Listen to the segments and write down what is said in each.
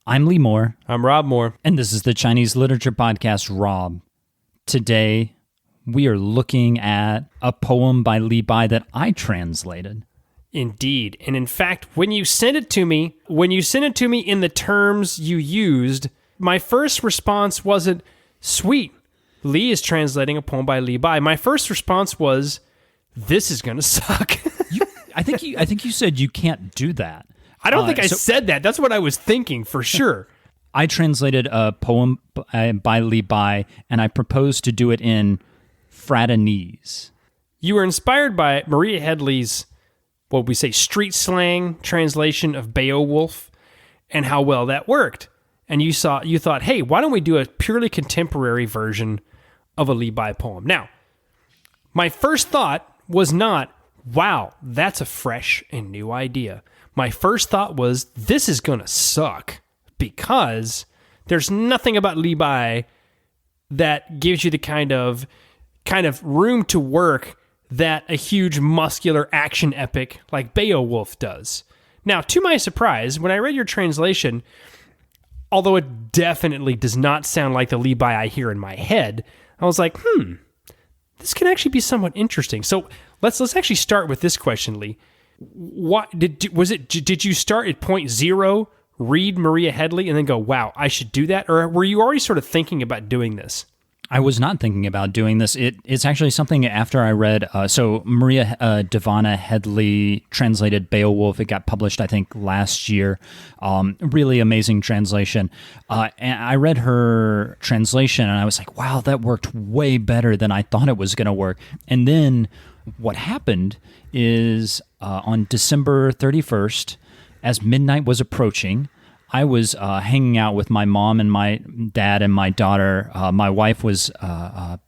I'm Lee Moore. I'm Rob Moore. And this is the Chinese Literature Podcast, Rob. Today, we are looking at a poem by Li Bai that I translated. Indeed. And in fact, when you sent it to me in the terms you used, my first response wasn't, sweet, Lee is translating a poem by Li Bai. My first response was, this is going to suck. I think you said you can't do that. I don't think I said that. That's what I was thinking for sure. I translated a poem by Li Bai, and I proposed to do it in frat-boy-ese. You were inspired by Maria Headley's, what we say, street slang translation of Beowulf, and how well that worked. And you thought, hey, why don't we do a purely contemporary version of a Li Bai poem? Now, my first thought was not, wow, that's a fresh and new idea. My first thought was, this is going to suck, because there's nothing about Li Bai that gives you the kind of room to work that a huge muscular action epic like Beowulf does. Now, to my surprise, when I read your translation, although it definitely does not sound like the Li Bai I hear in my head, I was like, this can actually be somewhat interesting. So let's actually start with this question, Lee. Did you start at point zero, read Maria Headley, and then go, wow, I should do that? Or were you already sort of thinking about doing this? I was not thinking about doing this. It's actually something after I read, so Maria Devana Headley translated Beowulf. It got published, I think, last year. Really amazing translation. And I read her translation, and I was like, wow, that worked way better than I thought it was going to work. And then what happened is on December 31st, as midnight was approaching, I was hanging out with my mom and my dad and my daughter. My wife was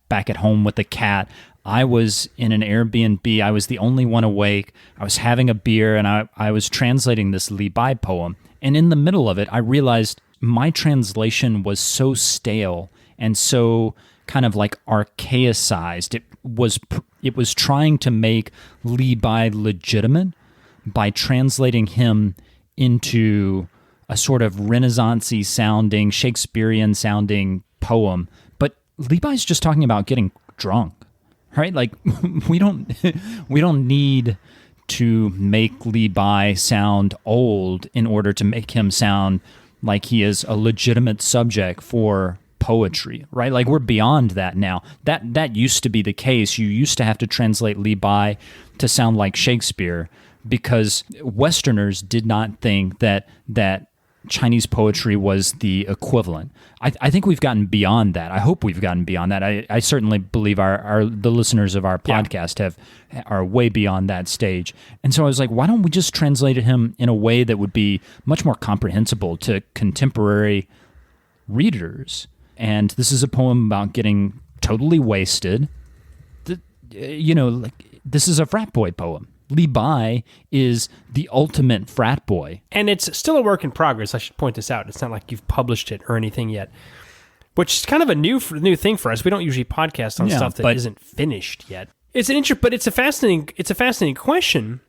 back at home with the cat. I was in an Airbnb. I was the only one awake. I was having a beer, and I was translating this Li Bai poem. And in the middle of it, I realized my translation was so stale and so kind of like archaicized. It was trying to make Li Bai legitimate by translating him into a sort of Renaissance-y sounding, Shakespearean sounding poem. But Li Bai's just talking about getting drunk, right? Like we don't need to make Li Bai sound old in order to make him sound like he is a legitimate subject for poetry, right? Like we're beyond that now. That used to be the case. You used to have to translate Li Bai to sound like Shakespeare because Westerners did not think that Chinese poetry was the equivalent. I think we've gotten beyond that. I hope we've gotten beyond that. I certainly believe the listeners of our podcast are way beyond that stage. And so I was like, why don't we just translate him in a way that would be much more comprehensible to contemporary readers? And this is a poem about getting totally wasted. This is a frat boy poem. Li Bai is the ultimate frat boy. And it's still a work in progress. I should point this out. It's not like you've published it or anything yet, which is kind of a new thing for us. We don't usually podcast on stuff that isn't finished yet. But it's a fascinating question,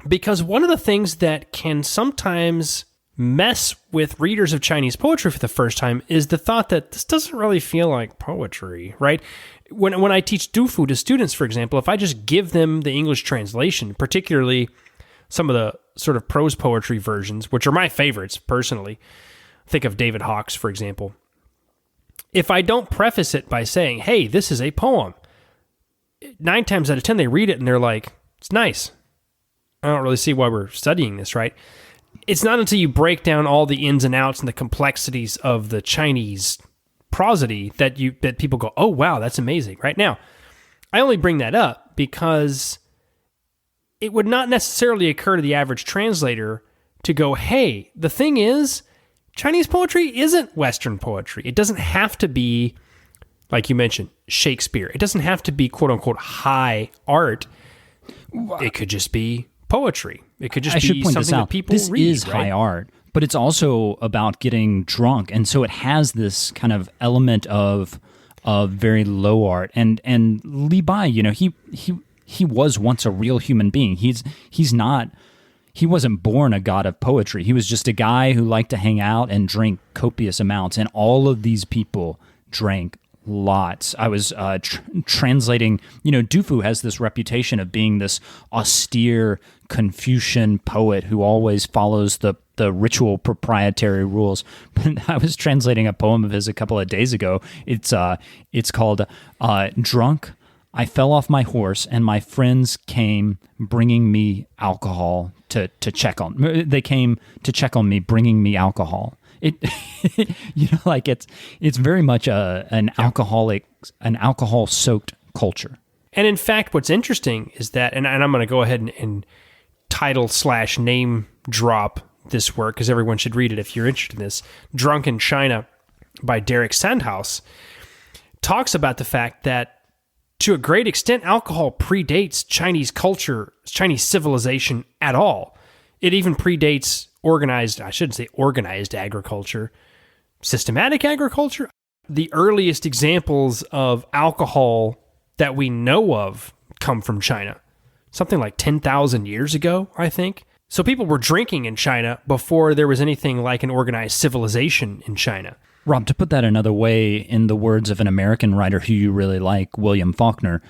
because one of the things that can sometimes mess with readers of Chinese poetry for the first time is the thought that this doesn't really feel like poetry, right? When I teach Dufu to students, for example, if I just give them the English translation, particularly some of the sort of prose poetry versions, which are my favorites personally, think of David Hawkes, for example. If I don't preface it by saying, hey, this is a poem, 9 times out of 10 they read it and they're like, it's nice. I don't really see why we're studying this, right? It's not until you break down all the ins and outs and the complexities of the Chinese prosody that people go, oh, wow, that's amazing. Right now, I only bring that up because it would not necessarily occur to the average translator to go, hey, the thing is, Chinese poetry isn't Western poetry. It doesn't have to be, like you mentioned, Shakespeare. It doesn't have to be quote unquote high art. It could just be poetry. It could just be something that people read. This is high art, but it's also about getting drunk, and so it has this kind of element of very low art. And Li Bai, he was once a real human being. He's not he wasn't born a god of poetry. He was just a guy who liked to hang out and drink copious amounts. And all of these people drank lots. I was translating, Du Fu has this reputation of being this austere Confucian poet who always follows the ritual proprietary rules. But I was translating a poem of his a couple of days ago. It's called Drunk. I fell off my horse and my friends came bringing me alcohol to check on. They came to check on me, bringing me alcohol. It, it's very much an alcohol-soaked culture. And in fact, what's interesting is that, and I'm going to go ahead and title/name drop this work because everyone should read it if you're interested in this. Drunk in China by Derek Sandhaus talks about the fact that to a great extent, alcohol predates Chinese culture, Chinese civilization at all. It even predates organized agriculture, systematic agriculture. The earliest examples of alcohol that we know of come from China. Something like 10,000 years ago, I think. So people were drinking in China before there was anything like an organized civilization in China. Rob, to put that another way, in the words of an American writer who you really like, William Faulkner,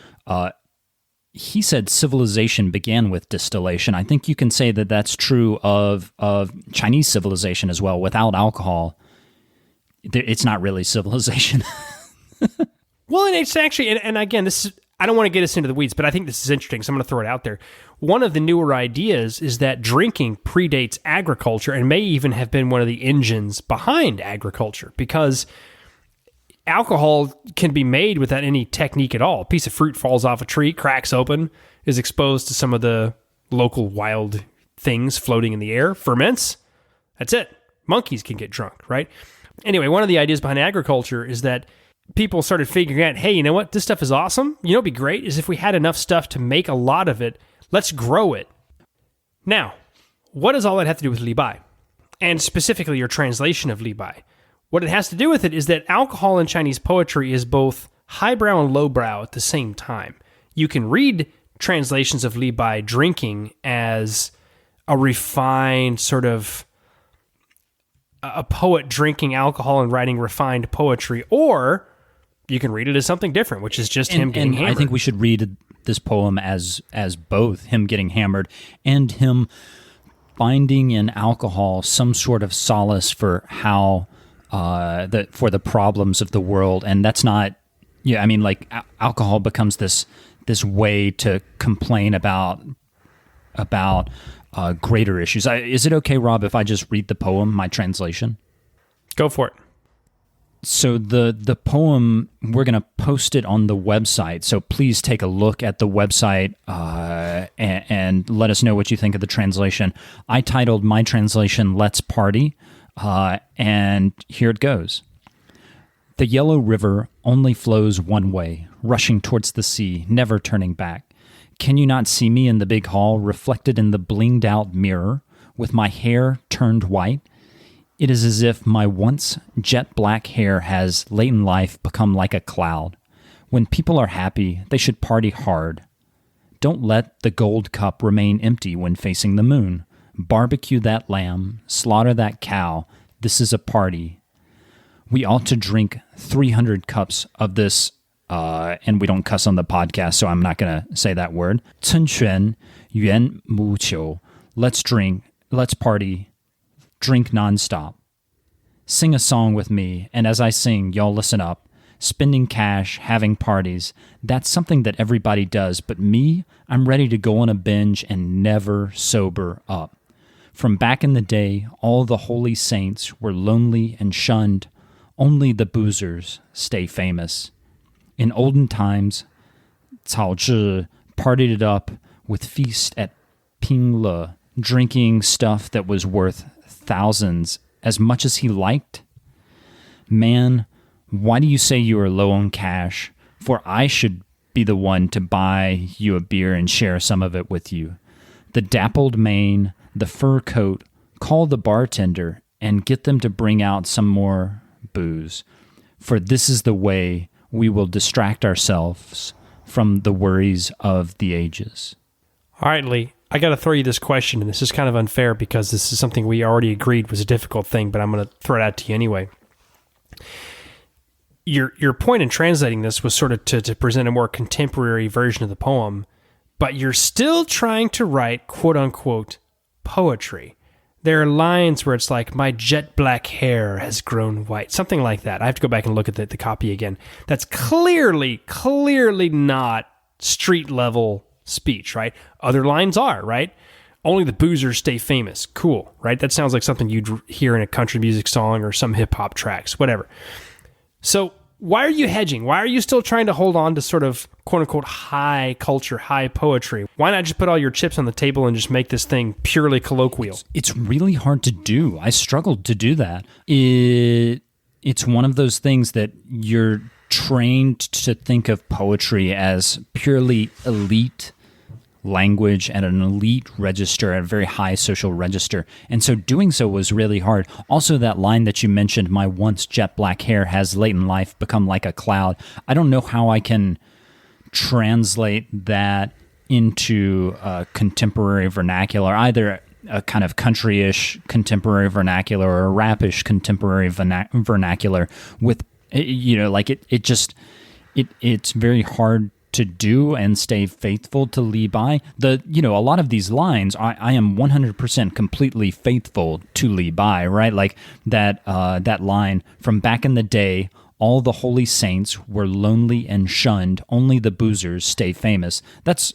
he said civilization began with distillation. I think you can say that that's true of Chinese civilization as well. Without alcohol, it's not really civilization. Well, and it's actually, and again, this is, I don't want to get us into the weeds, but I think this is interesting, so I'm going to throw it out there. One of the newer ideas is that drinking predates agriculture and may even have been one of the engines behind agriculture, because alcohol can be made without any technique at all. A piece of fruit falls off a tree, cracks open, is exposed to some of the local wild things floating in the air, ferments. That's it. Monkeys can get drunk, right? Anyway, one of the ideas behind agriculture is that people started figuring out, hey, you know what? This stuff is awesome. You know what'd be great is if we had enough stuff to make a lot of it, let's grow it. Now, what does all that have to do with Li Bai? And specifically your translation of Li Bai? What it has to do with it is that alcohol in Chinese poetry is both highbrow and lowbrow at the same time. You can read translations of Li Bai drinking as a refined sort of a poet drinking alcohol and writing refined poetry, or you can read it as something different, which is just him getting hammered. I think we should read this poem as both him getting hammered and him finding in alcohol some sort of solace for how for the problems of the world. And that's not, alcohol becomes this way to complain about greater issues. Is it okay, Rob, if I just read the poem, my translation? Go for it. So the poem, we're going to post it on the website. So please take a look at the website and let us know what you think of the translation. I titled my translation, Let's Party, and here it goes. The yellow river only flows one way, rushing towards the sea, never turning back. Can you not see me in the big hall, reflected in the blinged-out mirror, with my hair turned white? It is as if my once jet-black hair has, late in life, become like a cloud. When people are happy, they should party hard. Don't let the gold cup remain empty when facing the moon. Barbecue that lamb, slaughter that cow. This is a party. We ought to drink 300 cups of this, and we don't cuss on the podcast, so I'm not going to say that word. 春泉缘木球. Let's drink, let's party. Drink nonstop. Sing a song with me, and as I sing, y'all listen up. Spending cash, having parties, that's something that everybody does, but me, I'm ready to go on a binge and never sober up. From back in the day, all the holy saints were lonely and shunned. Only the boozers stay famous. In olden times, Cao Zhi partied it up with feast at Pingle, drinking stuff that was worth thousands as much as he liked. Man, why do you say you are low on cash? For I should be the one to buy you a beer and share some of it with you. The dappled mane, the fur coat, call the bartender and get them to bring out some more booze. For this is the way we will distract ourselves from the worries of the ages. All right, Lee. I got to throw you this question, and this is kind of unfair because this is something we already agreed was a difficult thing, but I'm going to throw it out to you anyway. Your point in translating this was sort of to present a more contemporary version of the poem, but you're still trying to write quote-unquote poetry. There are lines where it's like, my jet black hair has grown white, something like that. I have to go back and look at the copy again. That's clearly not street level speech, right? Other lines are, right? Only the boozers stay famous. Cool, right? That sounds like something you'd hear in a country music song or some hip hop tracks, whatever. So why are you hedging? Why are you still trying to hold on to sort of quote unquote high culture, high poetry? Why not just put all your chips on the table and just make this thing purely colloquial? It's really hard to do. I struggled to do that. It's one of those things that you're trained to think of poetry as purely elite language at an elite register, at a very high social register. And so doing so was really hard. Also, that line that you mentioned, my once jet black hair has late in life become like a cloud. I don't know how I can translate that into contemporary vernacular, either a kind of country-ish contemporary vernacular or a rap-ish contemporary vernacular with, it's very hard to do and stay faithful to Li Bai. A lot of these lines, I am 100% completely faithful to Li Bai, right? Like that line from back in the day, all the holy saints were lonely and shunned, only the boozers stay famous. That's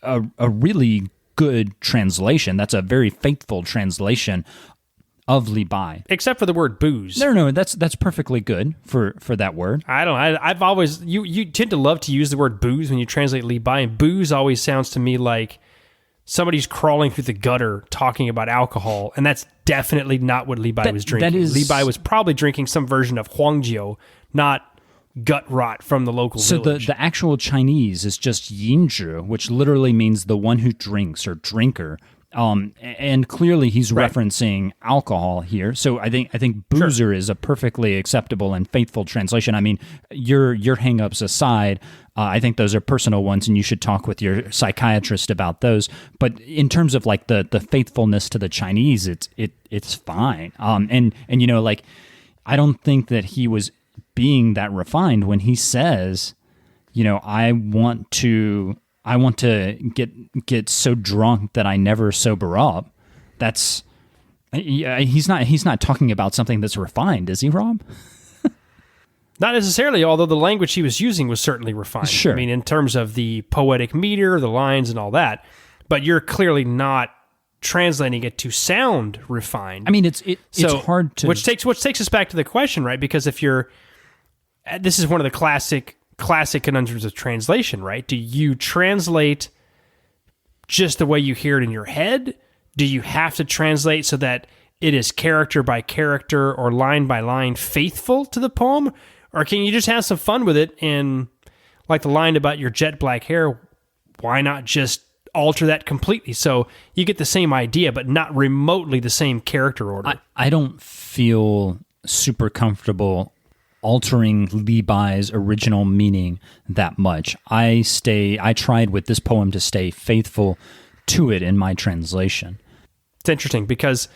a really good translation. That's a very faithful translation of Li Bai. Except for the word booze. No, that's perfectly good for that word. I've always, you tend to love to use the word booze when you translate Li Bai, and booze always sounds to me like somebody's crawling through the gutter talking about alcohol, and that's definitely not what Li Bai was drinking. Li Bai was probably drinking some version of Huangjiu, not gut rot from the local village. So the actual Chinese is just yinzhi, which literally means the one who drinks or drinker. And clearly he's referencing alcohol here. So I think boozer is a perfectly acceptable and faithful translation. I mean, your hangups aside, I think those are personal ones, and you should talk with your psychiatrist about those. But in terms of like the faithfulness to the Chinese, it's fine. I don't think that he was being that refined when he says, I want to get so drunk that I never sober up. That's he's not talking about something that's refined, is he, Rob? Not necessarily, although the language he was using was certainly refined. Sure. I mean, in terms of the poetic meter, the lines and all that, but you're clearly not translating it to sound refined. I mean, it's hard to... Which takes us back to the question, right? Because this is one of the classic conundrums of translation, right? Do you translate just the way you hear it in your head? Do you have to translate so that it is character by character or line by line faithful to the poem? Or can you just have some fun with it and, like the line about your jet black hair, why not just alter that completely so you get the same idea but not remotely the same character order? I don't feel super comfortable altering Li Bai's original meaning that much. I tried with this poem to stay faithful to it in my translation. It's interesting because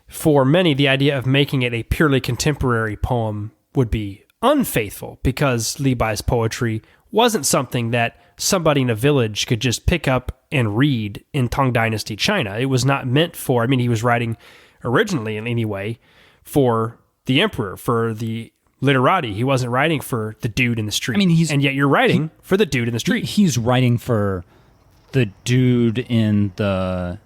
for many, the idea of making it a purely contemporary poem would be unfaithful because Li Bai's poetry wasn't something that somebody in a village could just pick up and read in Tang Dynasty China. It was not meant for, I mean, he was writing originally in any way for the emperor, for the literati. He wasn't writing for the dude in the street. I mean, and yet you're writing for the dude in the street. He's writing for the dude in the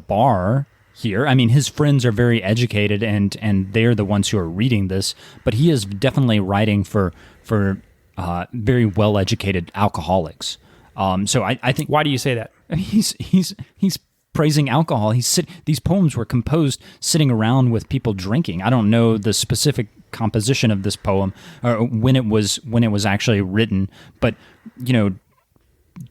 bar here. I mean, his friends are very educated and they're the ones who are reading this, but he is definitely writing for very well-educated alcoholics. So I think... Why do you say that? He's praising alcohol. These poems were composed sitting around with people drinking. I don't know the specific composition of this poem or when it was actually written, but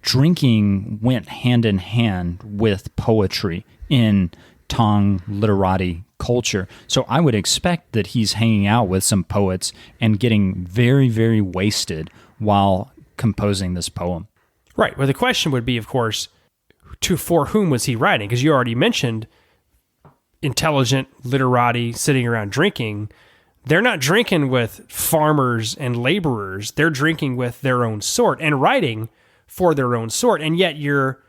drinking went hand in hand with poetry in Tang literati culture. So I would expect that he's hanging out with some poets and getting very, very wasted while composing this poem. Right. Well, the question would be, of course, for whom was he writing? Because you already mentioned intelligent literati sitting around drinking. They're not drinking with farmers and laborers. They're drinking with their own sort and writing for their own sort. And yet you're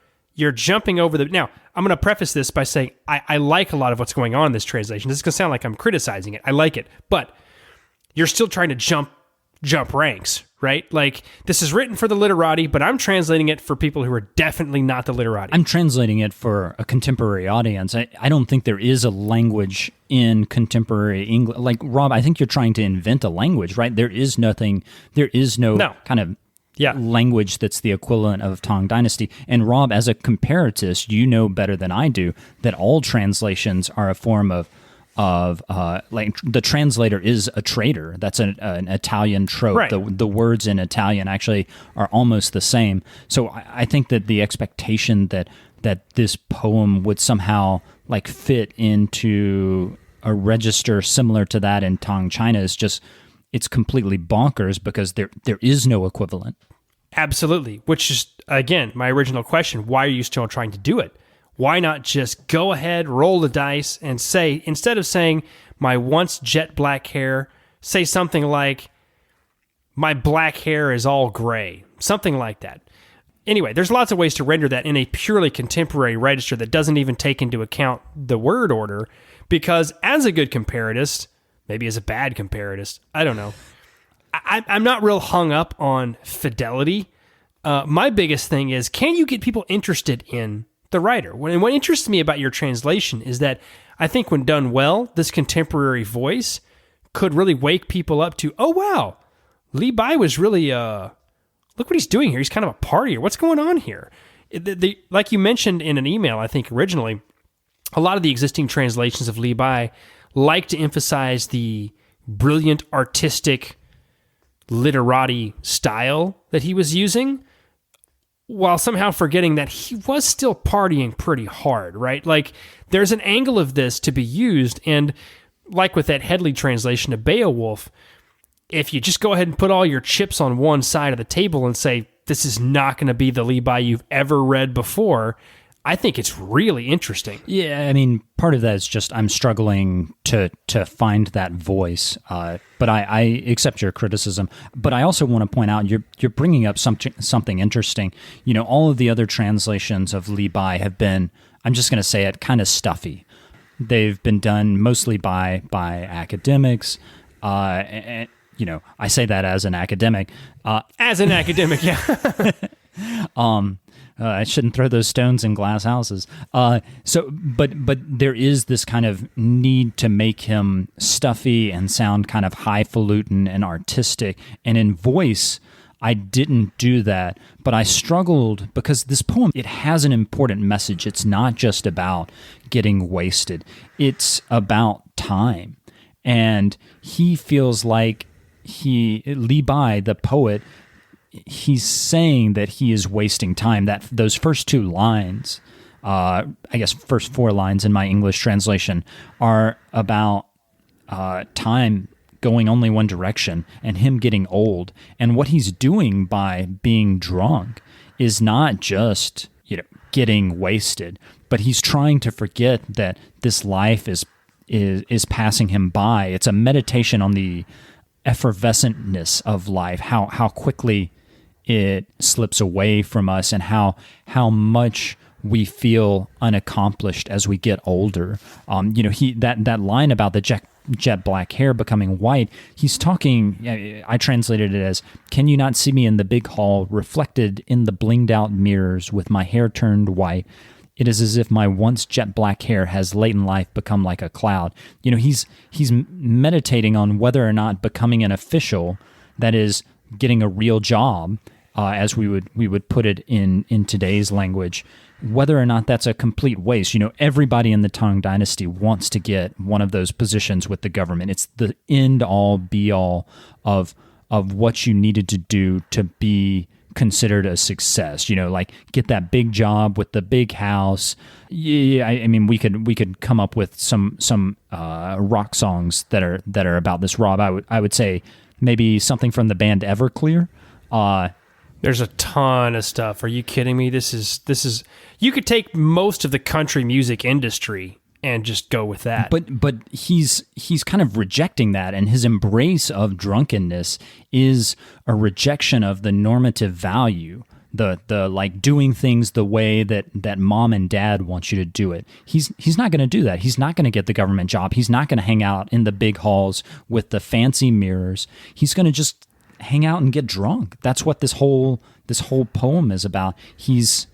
jumping over the... Now, I'm going to preface this by saying I like a lot of what's going on in this translation. This is going to sound like I'm criticizing it. I like it. But you're still trying to jump ranks, right? Like, this is written for the literati, but I'm translating it for people who are definitely not the literati. I'm translating it for a contemporary audience. I don't think there is a language in contemporary English. Like, Rob, I think you're trying to invent a language, right? There is no kind of language that's the equivalent of Tang Dynasty. And Rob, as a comparatist, you know better than I do that all translations are a form of like the translator is a traitor. That's an Italian trope. Right. The words in Italian actually are almost the same. So I think that the expectation that this poem would somehow like fit into a register similar to that in Tang China is just, it's completely bonkers because there is no equivalent. Absolutely. Which is, again, my original question, why are you still trying to do it? Why not just go ahead, roll the dice, and say, instead of saying, my once jet black hair, say something like, my black hair is all gray. Something like that. Anyway, there's lots of ways to render that in a purely contemporary register that doesn't even take into account the word order, because as a good comparatist, maybe as a bad comparatist, I don't know, I'm not real hung up on fidelity. My biggest thing is, can you get people interested in the writer? And what interests me about your translation is that I think when done well, this contemporary voice could really wake people up to, oh, wow, Li Bai was really, look what he's doing here. He's kind of a partier. What's going on here? Like you mentioned in an email, I think originally, a lot of the existing translations of Li Bai like to emphasize the brilliant artistic literati style that he was using, while somehow forgetting that he was still partying pretty hard, right? Like, there's an angle of this to be used, and like with that Headley translation of Beowulf, if you just go ahead and put all your chips on one side of the table and say, this is not going to be the Li Bai you've ever read before, I think it's really interesting. Yeah, I mean, part of that is just I'm struggling to find that voice, but I accept your criticism. But I also want to point out you're bringing up something interesting. You know, all of the other translations of Li Bai have been, I'm just going to say it, kind of stuffy. They've been done mostly by academics, and you know, I say that as an academic. Yeah. I shouldn't throw those stones in glass houses. But there is this kind of need to make him stuffy and sound kind of highfalutin and artistic. And in voice, I didn't do that, but I struggled because this poem, it has an important message. It's not just about getting wasted. It's about time. And he feels like Li Bai, the poet, he's saying that he is wasting time. That those first two lines, I guess first four lines in my English translation, are about time going only one direction and him getting old. And what he's doing by being drunk is not just, you know, getting wasted, but he's trying to forget that this life is passing him by. It's a meditation on the effervescentness of life, how quickly it slips away from us, and how much we feel unaccomplished as we get older. You know, that line about the jet black hair becoming white, he's talking, I translated it as, can you not see me in the big hall reflected in the blinged out mirrors with my hair turned white? It is as if my once jet black hair has late in life become like a cloud. You know, he's meditating on whether or not becoming an official, that is getting a real job, as we would put it in today's language, whether or not that's a complete waste. You know, everybody in the Tang Dynasty wants to get one of those positions with the government. It's the end all be all of what you needed to do to be considered a success. You know, like get that big job with the big house. Yeah, I mean, we could come up with some rock songs that are about this, Rob. I would say maybe something from the band Everclear. There's a ton of stuff. Are you kidding me? This is you could take most of the country music industry and just go with that. But he's kind of rejecting that, and his embrace of drunkenness is a rejection of the normative value, the like doing things the way that mom and dad want you to do it. He's not going to do that. He's not going to get the government job. He's not going to hang out in the big halls with the fancy mirrors. He's going to just hang out and get drunk. That's what this whole poem is about. He's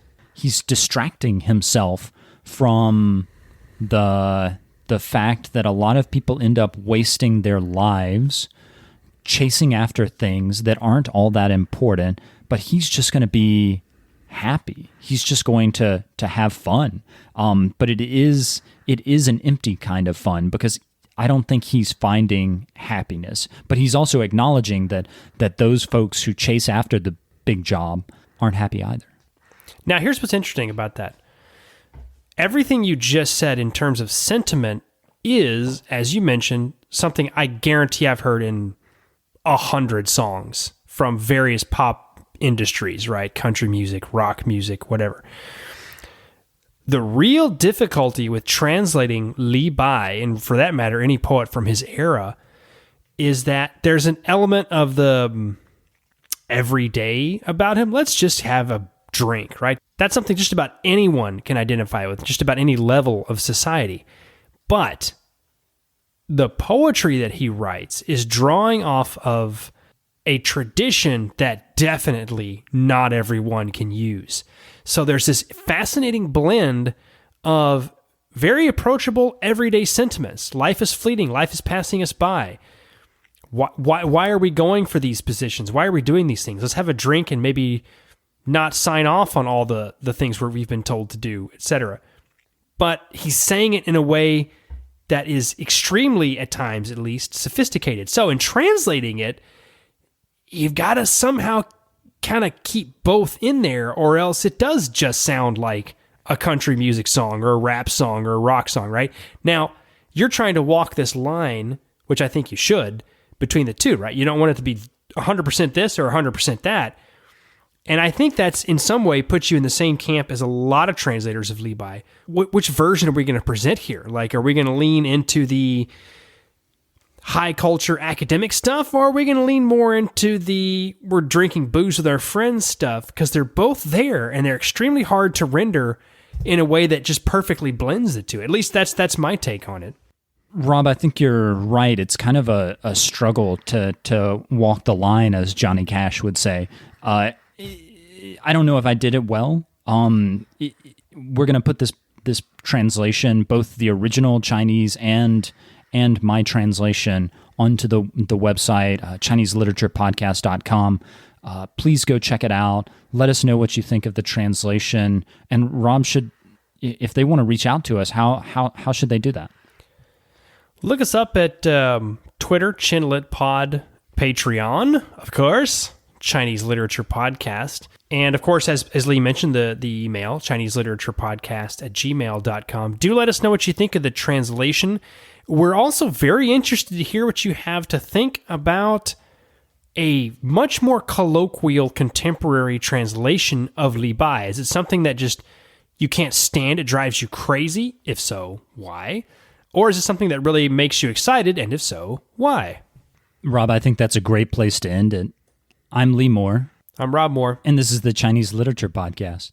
distracting himself from the fact that a lot of people end up wasting their lives chasing after things that aren't all that important, but he's just going to be happy. He's just going to have fun. But it is an empty kind of fun, because I don't think he's finding happiness. But he's also acknowledging that those folks who chase after the big job aren't happy either. Now, here's what's interesting about that. Everything you just said in terms of sentiment is, as you mentioned, something I guarantee I've heard in 100 songs from various pop industries, right? Country music, rock music, whatever. The real difficulty with translating Li Bai, and for that matter, any poet from his era, is that there's an element of the everyday about him. Let's just have a drink, right? That's something just about anyone can identify with, just about any level of society. But the poetry that he writes is drawing off of a tradition that definitely not everyone can use. So there's this fascinating blend of very approachable everyday sentiments. Life is fleeting. Life is passing us by. Why are we going for these positions? Why are we doing these things? Let's have a drink and maybe not sign off on all the things where we've been told to do, etc. But he's saying it in a way that is extremely, at times at least, sophisticated. So in translating it, you've got to somehow kind of keep both in there, or else it does just sound like a country music song or a rap song or a rock song, right? Now, you're trying to walk this line, which I think you should, between the two, right? You don't want it to be 100% this or 100% that. And I think that's in some way puts you in the same camp as a lot of translators of Li Bai. Which version are we going to present here? Like, are we going to lean into the high culture academic stuff, or are we going to lean more into the we're drinking booze with our friends stuff? Because they're both there, and they're extremely hard to render in a way that just perfectly blends the two. At least that's my take on it. Rob, I think you're right. It's kind of a struggle to walk the line, as Johnny Cash would say. I don't know if I did it well. We're going to put this translation, both the original Chinese and my translation, onto the website, ChineseLiteraturePodcast.com. Please go check it out. Let us know what you think of the translation. And Rob, if they want to reach out to us, how should they do that? Look us up at Twitter, ChinLitPod, Patreon, of course, Chinese Literature Podcast. And of course, as Lee mentioned, the email, ChineseLiteraturePodcast@gmail.com. Do let us know what you think of the translation. We're also very interested to hear what you have to think about a much more colloquial contemporary translation of Li Bai. Is it something that just you can't stand, it drives you crazy? If so, why? Or is it something that really makes you excited? And if so, why? Rob, I think that's a great place to end it. I'm Lee Moore. I'm Rob Moore. And this is the Chinese Literature Podcast.